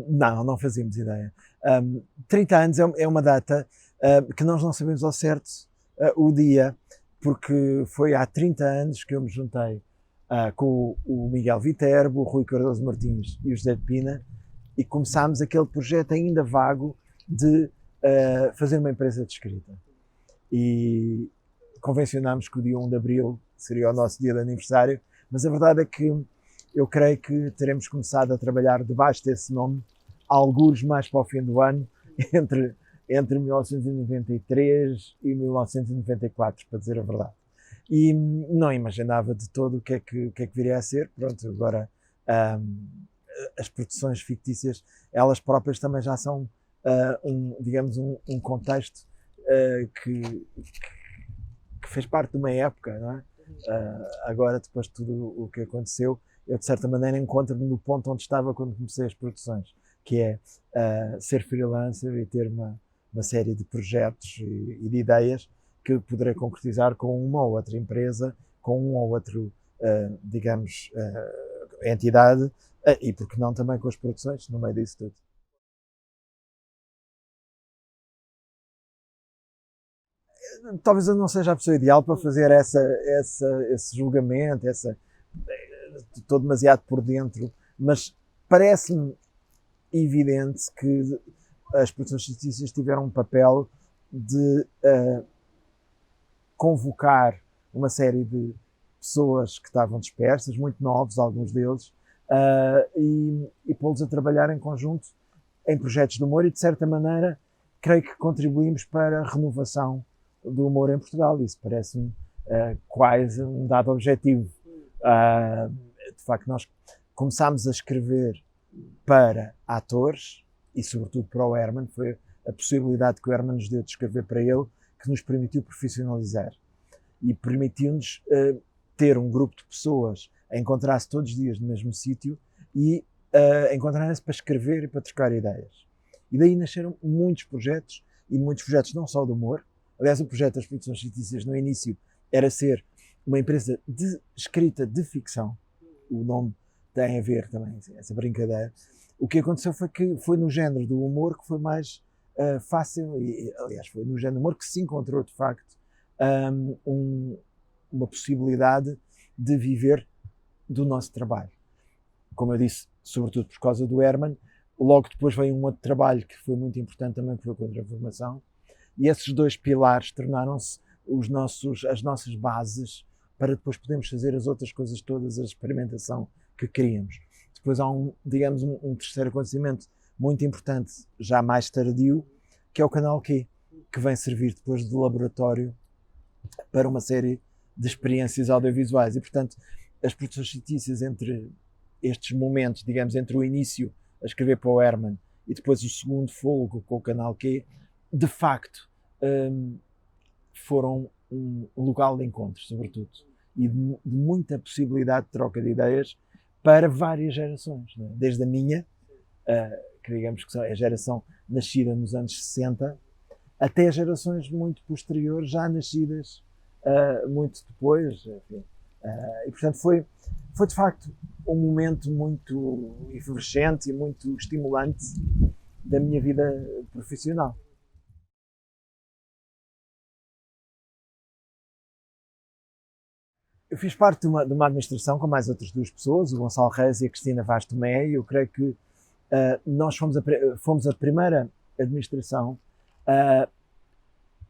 Não, não fazíamos ideia. 30 anos é uma data que nós não sabemos ao certo o dia, porque foi há 30 anos que eu me juntei com o Miguel Viterbo, o Rui Cardoso Martins e o José de Pina e começámos aquele projeto ainda vago de fazer uma empresa de escrita. E convencionámos que o dia 1 de Abril seria o nosso dia de aniversário, mas a verdade é que eu creio que teremos começado a trabalhar debaixo desse nome, algures mais para o fim do ano, entre 1993 e 1994, para dizer a verdade. E não imaginava de todo o que é que viria a ser. Pronto, agora as produções fictícias, elas próprias também já são, digamos, um contexto que fez parte de uma época, não é? Agora, depois de tudo o que aconteceu, eu de certa maneira encontro-me no ponto onde estava quando comecei as produções, que é ser freelancer e ter uma série de projetos e de ideias que poderei concretizar com uma ou outra empresa, com um ou outro, digamos, entidade, e porque não também com as produções, no meio disso tudo. Talvez eu não seja a pessoa ideal para fazer esse julgamento, estou demasiado por dentro, mas parece-me evidente que as produções fictícias tiveram um papel de convocar uma série de pessoas que estavam dispersas, muito novos, alguns deles, e pô-los a trabalhar em conjunto em projetos de humor e, de certa maneira, creio que contribuímos para a renovação do humor em Portugal. Isso parece-me quase um dado objetivo. De facto, nós começámos a escrever para atores e, sobretudo, para o Herman. Foi a possibilidade que o Herman nos deu de escrever para ele que nos permitiu profissionalizar e permitiu-nos ter um grupo de pessoas a encontrar-se todos os dias no mesmo sítio e encontrarem-se para escrever e para trocar ideias. E daí nasceram muitos projetos, e muitos projetos não só de humor. Aliás, o projeto das produções fictícias no início era ser uma empresa de escrita de ficção. O nome tem a ver também, essa brincadeira. O que aconteceu foi que foi no género do humor que foi mais fácil, e aliás foi no género do humor que se encontrou de facto uma possibilidade de viver do nosso trabalho. Como eu disse, sobretudo por causa do Herman, logo depois veio um outro trabalho que foi muito importante também, que foi a Contra-Informação, e esses dois pilares tornaram-se as nossas bases para depois podermos fazer as outras coisas todas, a experimentação que queríamos. Depois há digamos, um terceiro acontecimento muito importante, já mais tardio, que é o Canal Q, que vem servir depois de laboratório para uma série de experiências audiovisuais. E, portanto, as produções fictícias entre estes momentos, digamos, entre o início a escrever para o Herman e depois o segundo fôlego com o Canal Q, de facto, foram um local de encontro, sobretudo, e de muita possibilidade de troca de ideias para várias gerações, né? Desde a minha, que digamos que é a geração nascida nos anos 60, até gerações muito posteriores, já nascidas muito depois. Enfim. E, portanto, foi de facto um momento muito efervescente e muito estimulante da minha vida profissional. Eu fiz parte de uma administração com mais outras duas pessoas, o Gonçalo Reis e a Cristina Vaz Tomé, e eu creio que nós fomos a primeira administração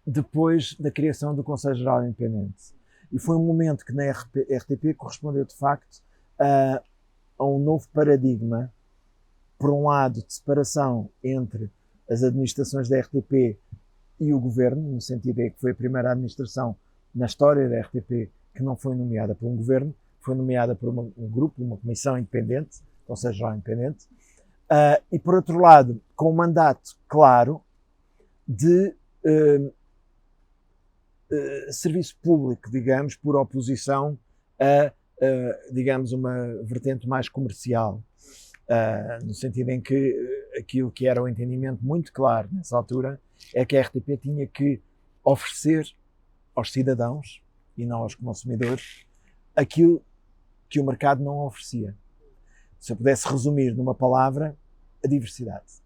depois da criação do Conselho Geral Independente. E foi um momento que na RTP correspondeu, de facto, a um novo paradigma, por um lado, de separação entre as administrações da RTP e o governo, no sentido de que foi a primeira administração na história da RTP que não foi nomeada por um governo, foi nomeada por um grupo, uma comissão independente, Conselho Geral Independente, e por outro lado, com um mandato claro de serviço público, digamos, por oposição a, digamos, uma vertente mais comercial, no sentido em que aquilo que era o entendimento muito claro nessa altura é que a RTP tinha que oferecer aos cidadãos e não aos consumidores aquilo que o mercado não oferecia. Se eu pudesse resumir numa palavra, a diversidade.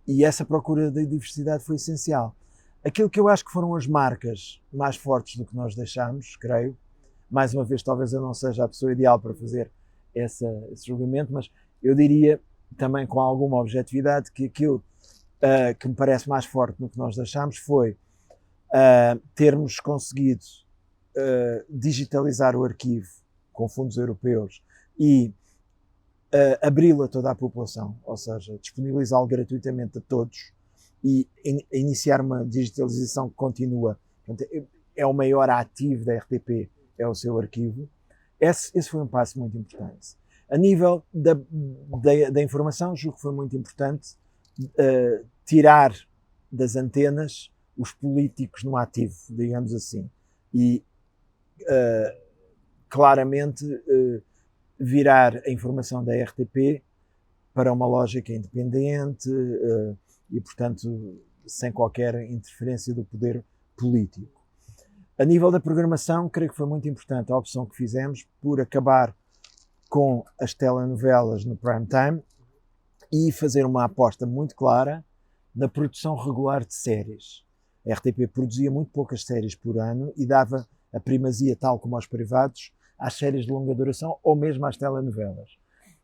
E essa procura da diversidade foi essencial. Aquilo que eu acho que foram as marcas mais fortes do que nós deixámos, creio, mais uma vez talvez eu não seja a pessoa ideal para fazer esse julgamento, mas eu diria também com alguma objetividade que aquilo que me parece mais forte no que nós deixámos foi termos conseguido digitalizar o arquivo com fundos europeus e abri-lo a toda a população, ou seja, disponibilizá-lo gratuitamente a todos e iniciar uma digitalização que continua. Portanto, é o maior ativo da RTP, é o seu arquivo. Esse foi um passo muito importante. A nível da informação, julgo que foi muito importante tirar das antenas os políticos no ativo, digamos assim, e claramente virar a informação da RTP para uma lógica independente e, portanto, sem qualquer interferência do poder político. A nível da programação, creio que foi muito importante a opção que fizemos por acabar com as telenovelas no prime time e fazer uma aposta muito clara na produção regular de séries. A RTP produzia muito poucas séries por ano e dava a primazia, tal como aos privados, às séries de longa duração ou mesmo às telenovelas.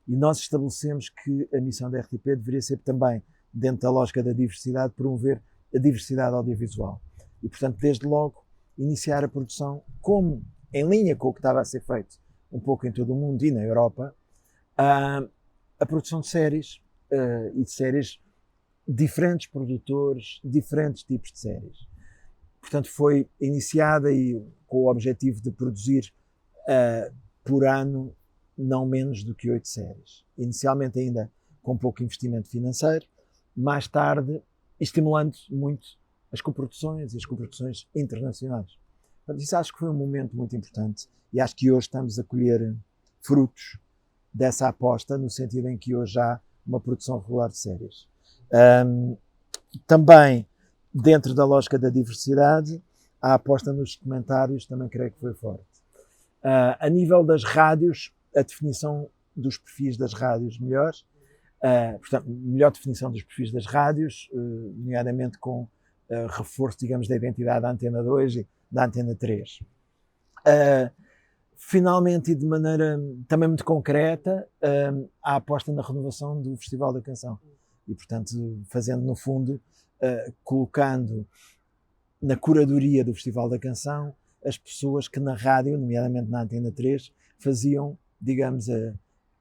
E nós estabelecemos que a missão da RTP deveria ser também, dentro da lógica da diversidade, promover a diversidade audiovisual. E, portanto, desde logo, iniciar a produção como, em linha com o que estava a ser feito um pouco em todo o mundo e na Europa, a produção de séries e de séries diferentes produtores, diferentes tipos de séries. Portanto, foi iniciada e com o objetivo de produzir por ano não menos do que 8 séries. Inicialmente ainda com pouco investimento financeiro, mais tarde estimulando muito as coproduções e as coproduções internacionais. Portanto, isso acho que foi um momento muito importante e acho que hoje estamos a colher frutos dessa aposta, no sentido em que hoje há uma produção regular de séries. Também, dentro da lógica da diversidade, a aposta nos documentários também creio que foi forte. A nível das rádios, a definição dos perfis das rádios melhores, portanto, melhor definição dos perfis das rádios, nomeadamente com reforço, digamos, da identidade da Antena 2 e da Antena 3. Finalmente, e de maneira também muito concreta, a aposta na renovação do Festival da Canção. E, portanto, fazendo, no fundo, colocando na curadoria do Festival da Canção as pessoas que na rádio, nomeadamente na Antena 3, faziam, digamos,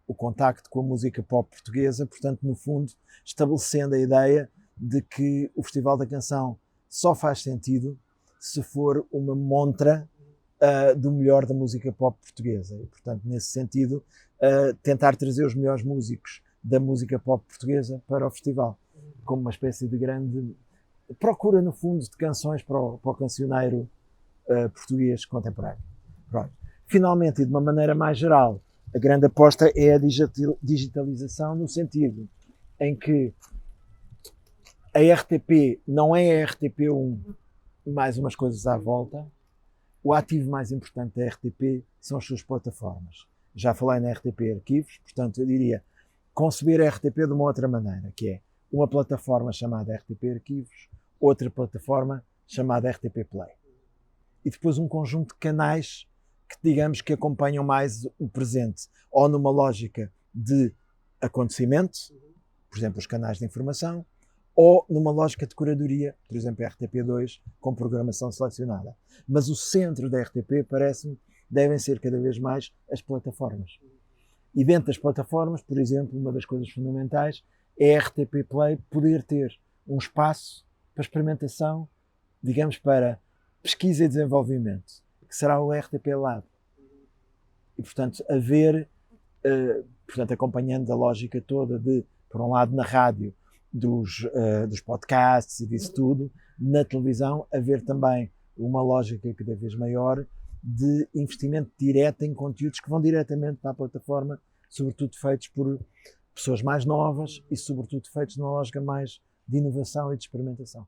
o contacto com a música pop portuguesa, portanto, no fundo, estabelecendo a ideia de que o Festival da Canção só faz sentido se for uma montra do melhor da música pop portuguesa. E, portanto, nesse sentido, tentar trazer os melhores músicos da música pop portuguesa para o festival, como uma espécie de grande procura, no fundo, de canções para o cancioneiro português contemporâneo. Pronto. Finalmente, e de uma maneira mais geral, a grande aposta é a digitalização, no sentido em que a RTP não é a RTP1 mais umas coisas à volta. O ativo mais importante da RTP são as suas plataformas. Já falei na RTP Arquivos, portanto eu diria conceber a RTP de uma outra maneira, que é uma plataforma chamada RTP Arquivos, outra plataforma chamada RTP Play. E depois um conjunto de canais que, digamos, que acompanham mais o presente, ou numa lógica de acontecimento, por exemplo, os canais de informação, ou numa lógica de curadoria, por exemplo, a RTP2, com programação selecionada. Mas o centro da RTP, parece-me, devem ser cada vez mais as plataformas. E dentro das plataformas, por exemplo, uma das coisas fundamentais é a RTP Play poder ter um espaço para experimentação, digamos, para pesquisa e desenvolvimento, que será o RTP Lab. E, portanto, portanto, acompanhando a lógica toda de, por um lado, na rádio, dos podcasts e disso tudo, na televisão, haver também uma lógica cada vez maior de investimento direto em conteúdos que vão diretamente para a plataforma, sobretudo feitos por pessoas mais novas e, sobretudo, feitos numa lógica mais de inovação e de experimentação.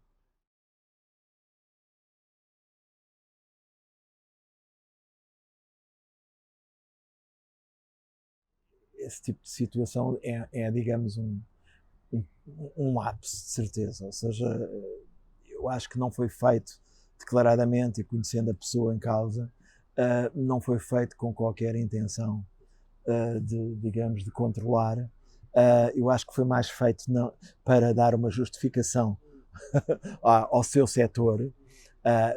esse tipo de situação digamos, um, um ápice, de certeza. Ou seja, eu acho que não foi feito declaradamente e conhecendo a pessoa em causa, não foi feito com qualquer intenção digamos, de controlar. Eu acho que foi mais feito para dar uma justificação ao seu setor,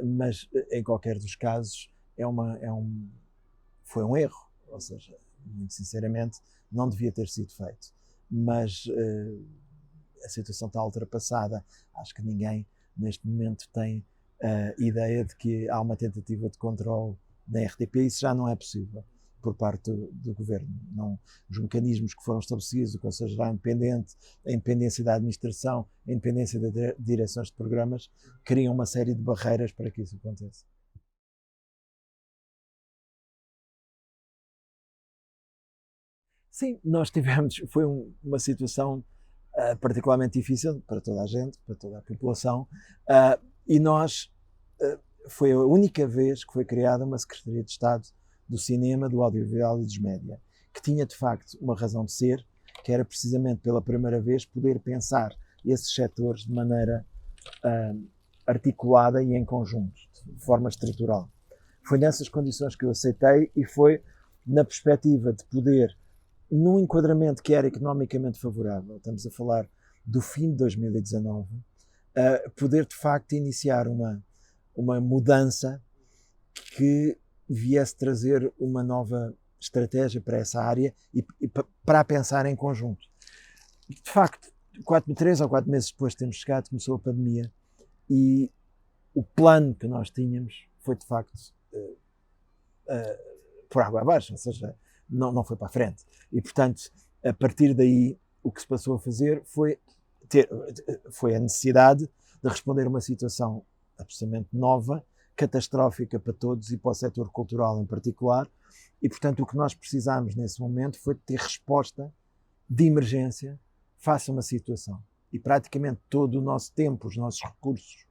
mas em qualquer dos casos foi um erro, ou seja, muito sinceramente não devia ter sido feito, mas a situação está ultrapassada. Acho que ninguém neste momento tem ideia de que há uma tentativa de controle da RTP. Isso já não é possível por parte do governo. Não, os mecanismos que foram estabelecidos, o Conselho Geral Independente, a independência da administração, a independência das direções de programas, criam uma série de barreiras para que isso aconteça. Sim, nós tivemos, foi uma situação particularmente difícil para toda a gente, para toda a população, e nós, foi a única vez que foi criada uma Secretaria de Estado do Cinema, do Audiovisual e dos Média, que tinha de facto uma razão de ser, que era precisamente pela primeira vez poder pensar esses setores de maneira articulada e em conjunto, de forma estrutural. Foi nessas condições que eu aceitei e foi na perspectiva de poder, num enquadramento que era economicamente favorável, estamos a falar do fim de 2019, poder de facto iniciar uma mudança que viesse trazer uma nova estratégia para essa área e para pensar em conjunto. De facto, 3 ou 4 meses depois de termos chegado, começou a pandemia e o plano que nós tínhamos foi de facto por água abaixo, ou seja, não foi para a frente. E, portanto, a partir daí, o que se passou a fazer foi a necessidade de responder a uma situação absolutamente nova, catastrófica para todos e para o setor cultural em particular. E, portanto, o que nós precisámos nesse momento foi ter resposta de emergência face a uma situação. E praticamente todo o nosso tempo, os nossos recursos,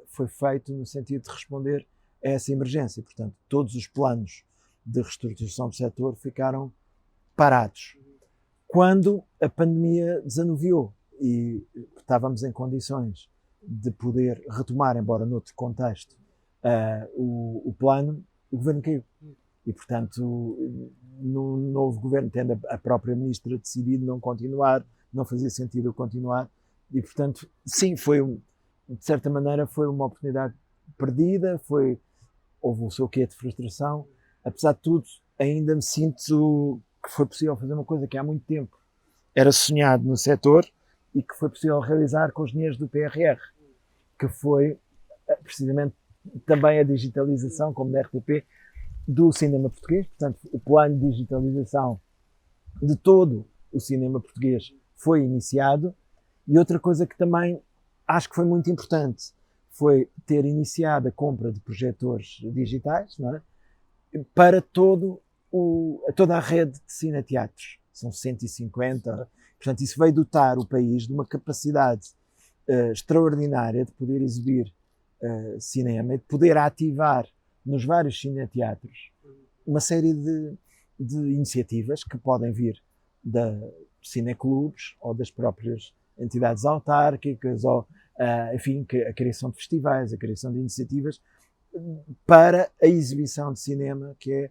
foi feito no sentido de responder a essa emergência. Portanto, todos os planos de reestruturação do setor ficaram parados. Quando a pandemia desanuviou e estávamos em condições de poder retomar, embora noutro contexto, o plano, o governo caiu. E, portanto, no novo governo, tendo a própria ministra decidido não continuar, não fazia sentido eu continuar, e, portanto, sim, de certa maneira, foi uma oportunidade perdida, houve o seu quê de frustração. Apesar de tudo, ainda me sinto que foi possível fazer uma coisa que há muito tempo era sonhado no setor e que foi possível realizar com os dinheiros do PRR, que foi precisamente também a digitalização, como da RTP, do cinema português. Portanto, o plano de digitalização de todo o cinema português foi iniciado. E outra coisa que também acho que foi muito importante foi ter iniciado a compra de projetores digitais, não é? Para toda a rede de cineteatros. São 150. Portanto, isso veio dotar o país de uma capacidade extraordinária de poder exibir cinema e de poder ativar nos vários cineteatros uma série de iniciativas que podem vir da cineclubes ou das próprias entidades autárquicas, ou, enfim, a criação de festivais, a criação de iniciativas para a exibição de cinema, que é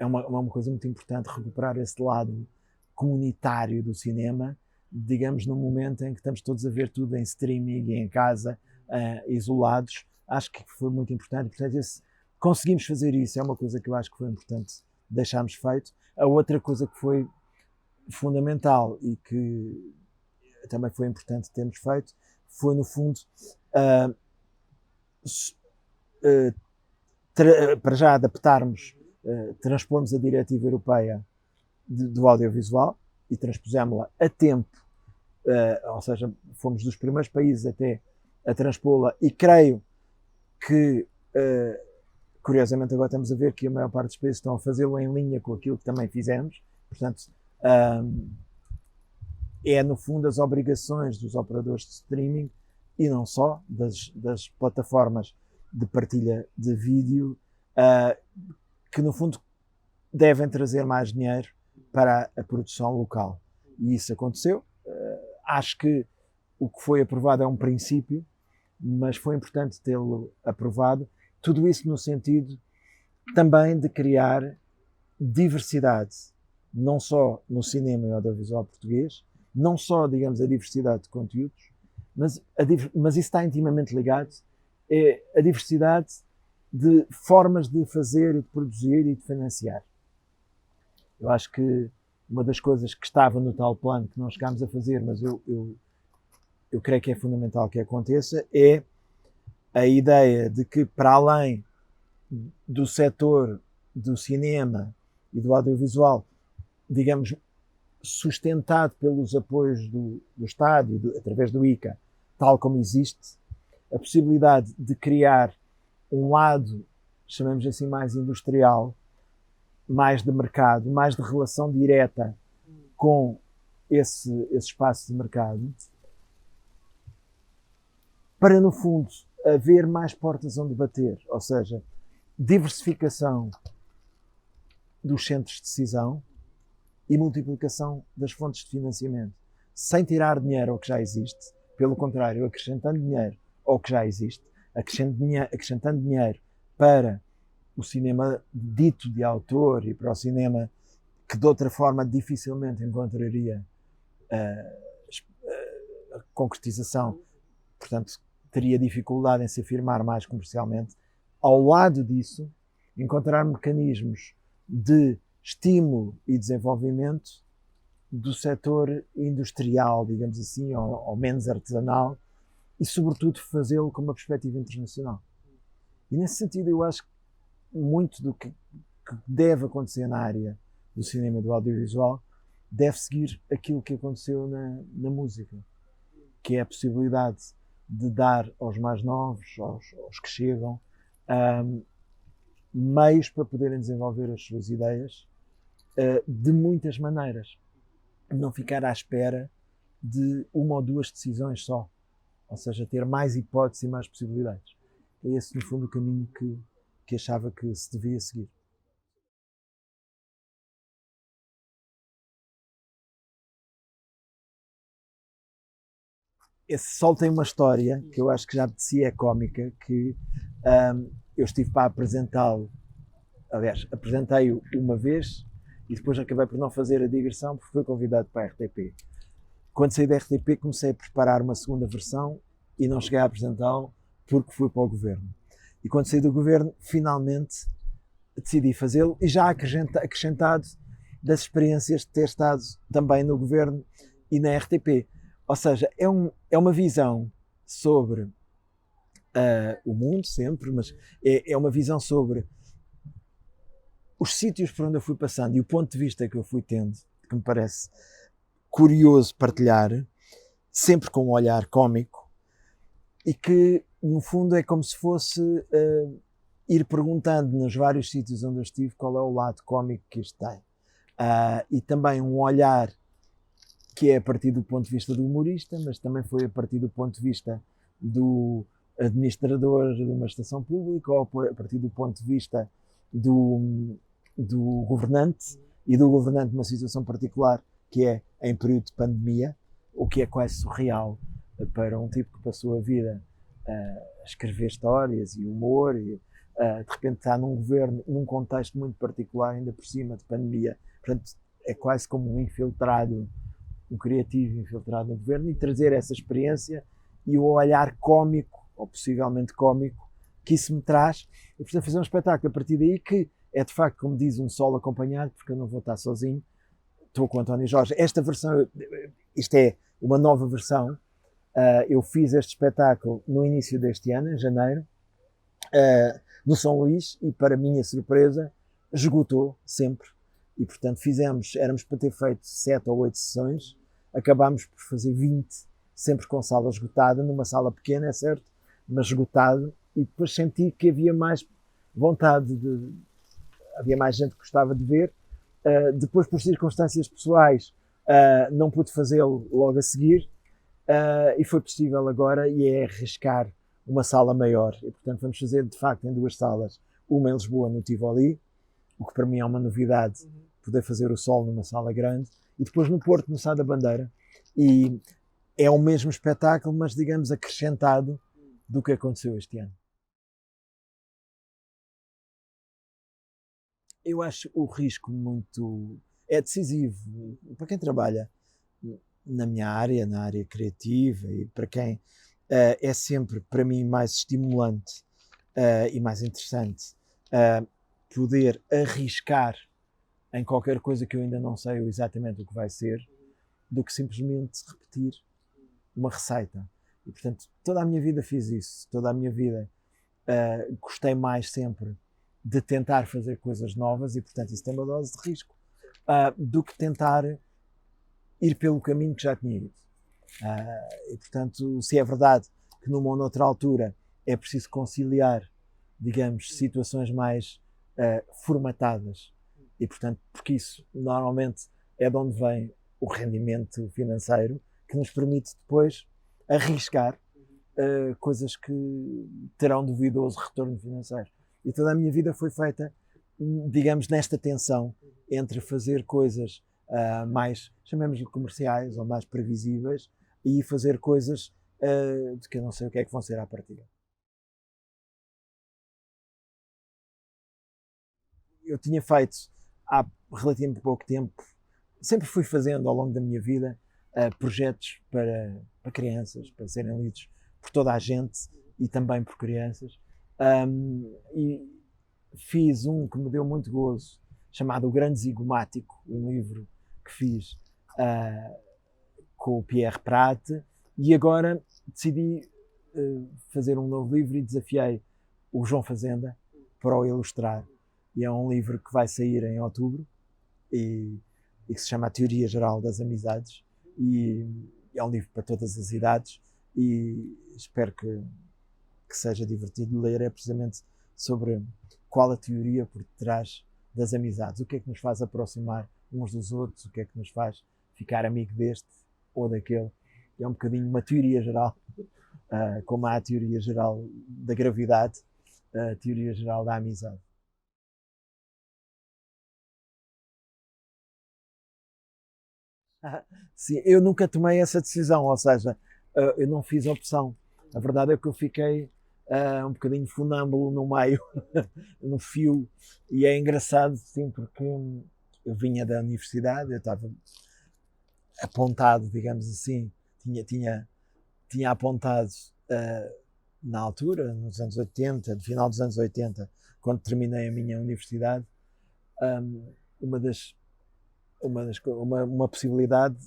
uma coisa muito importante, recuperar esse lado comunitário do cinema, digamos, num momento em que estamos todos a ver tudo em streaming e em casa, isolados. Acho que foi muito importante. Portanto, conseguimos fazer isso, é uma coisa que eu acho que foi importante deixarmos feito. A outra coisa que foi fundamental e que também foi importante termos feito foi, no fundo, para já adaptarmos, transpormos a diretiva europeia do audiovisual e transpusemos-la a tempo, ou seja, fomos dos primeiros países até a transpô-la, e creio que, curiosamente, agora estamos a ver que a maior parte dos países estão a fazê-lo em linha com aquilo que também fizemos. Portanto, é no fundo as obrigações dos operadores de streaming e não só, das plataformas de partilha de vídeo, que no fundo devem trazer mais dinheiro para a produção local. E isso aconteceu. Acho que o que foi aprovado é um princípio, mas foi importante tê-lo aprovado. Tudo isso no sentido também de criar diversidade, não só no cinema e audiovisual português, não só, digamos, a diversidade de conteúdos, mas isso está intimamente ligado à diversidade de formas de fazer e de produzir e de financiar. Eu acho que uma das coisas que estava no tal plano que não chegámos a fazer, mas eu creio que é fundamental que aconteça, é a ideia de que, para além do setor do cinema e do audiovisual, digamos, sustentado pelos apoios do Estado, através do ICA, tal como existe, a possibilidade de criar um lado, chamemos assim, mais industrial, mais de mercado, mais de relação direta com esse espaço de mercado, para, no fundo, haver mais portas onde bater, ou seja, diversificação dos centros de decisão e multiplicação das fontes de financiamento, sem tirar dinheiro ao que já existe, pelo contrário, acrescentando dinheiro ao que já existe, acrescentando dinheiro para o cinema dito de autor e para o cinema que de outra forma dificilmente encontraria a concretização, portanto teria dificuldade em se afirmar mais comercialmente. Ao lado disso, encontrar mecanismos de estímulo e desenvolvimento do setor industrial, digamos assim, ou menos artesanal, e sobretudo fazê-lo com uma perspectiva internacional. E nesse sentido eu acho que muito do que deve acontecer na área do cinema e do audiovisual deve seguir aquilo que aconteceu na música, que é a possibilidade de dar aos mais novos, aos que chegam, meios para poderem desenvolver as suas ideias de muitas maneiras. Não ficar à espera de uma ou duas decisões só. Ou seja, ter mais hipóteses e mais possibilidades. É esse, no fundo, o caminho que achava que se devia seguir. Esse Sol tem uma história que eu acho que já de si é cómica, que eu estive para apresentá-lo. Aliás, apresentei-o uma vez e depois acabei por não fazer a digressão porque fui convidado para a RTP. Quando saí da RTP comecei a preparar uma segunda versão e não cheguei a apresentá-lo porque fui para o Governo. E quando saí do Governo, finalmente decidi fazê-lo e já acrescentado das experiências de ter estado também no Governo e na RTP. Ou seja, é uma visão sobre o mundo sempre, mas é uma visão sobre os sítios por onde eu fui passando e o ponto de vista que eu fui tendo, que me parece curioso partilhar, sempre com um olhar cómico, e que no fundo é como se fosse ir perguntando nos vários sítios onde eu estive qual é o lado cómico que isto tem. E também um olhar que é a partir do ponto de vista do humorista, mas também foi a partir do ponto de vista do administrador de uma estação pública, ou a partir do ponto de vista do governante, e do governante numa situação particular, que é em período de pandemia, o que é quase surreal para um tipo que passou a vida a escrever histórias e humor, e de repente está num governo, num contexto muito particular, ainda por cima de pandemia. Portanto, é quase como um criativo infiltrado no governo, e trazer essa experiência e o olhar cómico, ou possivelmente cómico, que isso me traz, e portanto fazer um espetáculo a partir daí que é de facto, como diz, um solo acompanhado, porque eu não vou estar sozinho, estou com o António Jorge. Esta versão, isto é uma nova versão, eu fiz este espetáculo no início deste ano, em janeiro, no São Luís, e para minha surpresa esgotou sempre, e portanto éramos para ter feito 7 ou 8 sessões, acabámos por fazer 20, sempre com sala esgotada, numa sala pequena, é certo, mas esgotado, e depois senti que havia mais vontade havia mais gente que gostava de ver. Depois, por circunstâncias pessoais, não pude fazê-lo logo a seguir, e foi possível agora, e é arriscar uma sala maior, e portanto vamos fazer de facto em 2 salas, uma em Lisboa no Tivoli, o que para mim é uma novidade, poder fazer o solo numa sala grande, e depois no Porto, no Sá da Bandeira, e é o mesmo espetáculo, mas digamos acrescentado do que aconteceu este ano. Eu acho o risco muito... é decisivo para quem trabalha na minha área, na área criativa, e para quem é sempre, para mim, mais estimulante e mais interessante poder arriscar em qualquer coisa que eu ainda não sei exatamente o que vai ser, do que simplesmente repetir uma receita. E, portanto, toda a minha vida fiz isso. Toda a minha vida gostei mais sempre de tentar fazer coisas novas e, portanto, isso tem uma dose de risco, do que tentar ir pelo caminho que já tinha ido. E, portanto, se é verdade que numa ou noutra altura é preciso conciliar, digamos, situações mais formatadas, e, portanto, porque isso normalmente é de onde vem o rendimento financeiro que nos permite depois arriscar coisas que terão duvidoso retorno financeiro. E toda a minha vida foi feita, digamos, nesta tensão entre fazer coisas mais, chamemos-lhe comerciais ou mais previsíveis, e fazer coisas de que eu não sei o que é que vão ser à partida. Eu tinha feito há relativamente pouco tempo, sempre fui fazendo ao longo da minha vida projetos para crianças, para serem lidos por toda a gente e também por crianças. E fiz um que me deu muito gozo, chamado O Grande Zigomático, um livro que fiz com o Pierre Prat, e agora decidi fazer um novo livro e desafiei o João Fazenda para o ilustrar. E é um livro que vai sair em outubro e que se chama A Teoria Geral das Amizades, e é um livro para todas as idades, e espero que seja divertido de ler. É precisamente sobre qual a teoria por detrás das amizades, o que é que nos faz aproximar uns dos outros, o que é que nos faz ficar amigo deste ou daquele. É um bocadinho uma teoria geral, como há a teoria geral da gravidade, a teoria geral da amizade. Sim, eu nunca tomei essa decisão, ou seja, eu não fiz opção. A verdade é que eu fiquei um bocadinho funâmbulo no meio, no fio, e é engraçado, sim, porque eu vinha da universidade, eu estava apontado, digamos assim, tinha apontado na altura, nos anos 80, no final dos anos 80, quando terminei a minha universidade, uma possibilidade,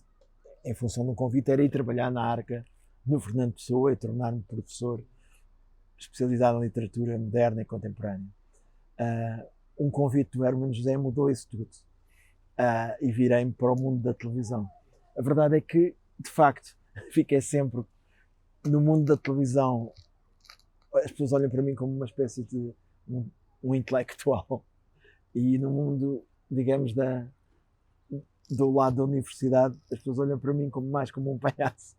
em função de um convite, era ir trabalhar na Arca no Fernando Pessoa e tornar-me professor especializado em literatura moderna e contemporânea. Um convite do Hermano José mudou isso tudo, e virei-me para o mundo da televisão. A verdade é que, de facto, fiquei sempre no mundo da televisão. As pessoas olham para mim como uma espécie de um intelectual, e no mundo, digamos, do lado da universidade, as pessoas olham para mim mais como um palhaço.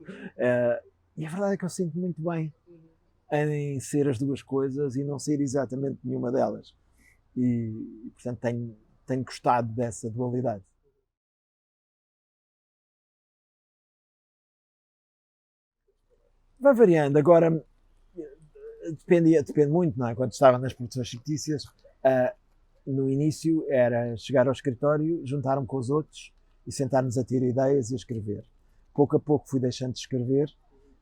E a verdade é que eu sinto muito bem em ser as duas coisas e não ser exatamente nenhuma delas. E portanto, tenho gostado dessa dualidade. Vai variando. Agora, depende muito, não é? Quando estava nas produções fictícias, no início era chegar ao escritório, juntar-me com os outros e sentar-nos a ter ideias e a escrever. Pouco a pouco fui deixando de escrever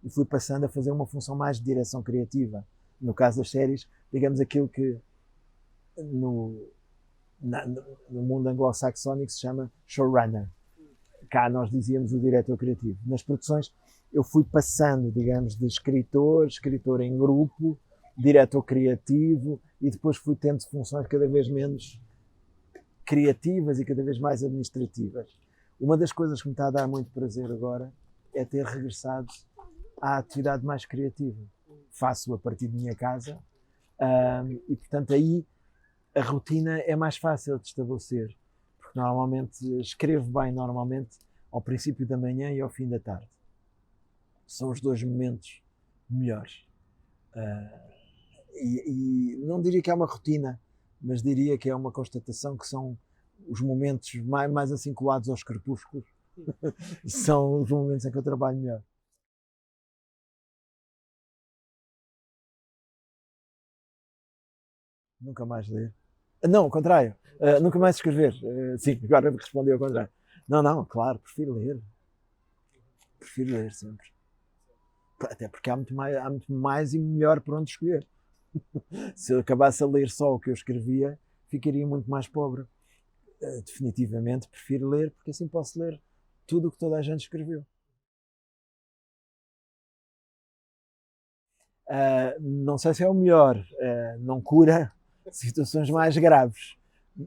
e fui passando a fazer uma função mais de direção criativa. No caso das séries, digamos aquilo que no mundo anglo-saxónico se chama showrunner. Cá nós dizíamos o diretor criativo. Nas produções eu fui passando, digamos, de escritor em grupo, diretor criativo, e depois fui tendo funções cada vez menos criativas e cada vez mais administrativas. Uma das coisas que me está a dar muito prazer agora é ter regressado à atividade mais criativa. Faço a partir de minha casa, e portanto aí a rotina é mais fácil de estabelecer, porque normalmente escrevo bem ao princípio da manhã e ao fim da tarde. São os dois momentos melhores. E não diria que é uma rotina, mas diria que é uma constatação que são os momentos mais assim colados aos crepúsculos, são os momentos em que eu trabalho melhor. Nunca mais ler. Não, ao contrário. Nunca mais escrever. Sim, agora respondi ao contrário. Não, não, claro, prefiro ler. Prefiro ler sempre. Até porque há muito mais e melhor por onde escolher. Se eu acabasse a ler só o que eu escrevia, ficaria muito mais pobre. Definitivamente prefiro ler, porque assim posso ler tudo o que toda a gente escreveu. Não sei se é o melhor, não cura situações mais graves.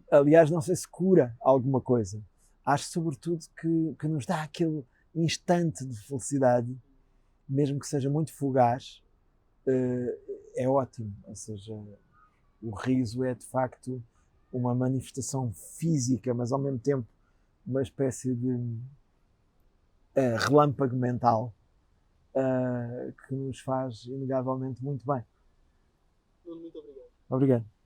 Aliás, não sei se cura alguma coisa. Acho, sobretudo, que nos dá aquele instante de felicidade, mesmo que seja muito fugaz, é ótimo. Ou seja, o riso é de facto uma manifestação física, mas ao mesmo tempo uma espécie de relâmpago mental que nos faz inegavelmente muito bem. Nuno, muito obrigado. Obrigado.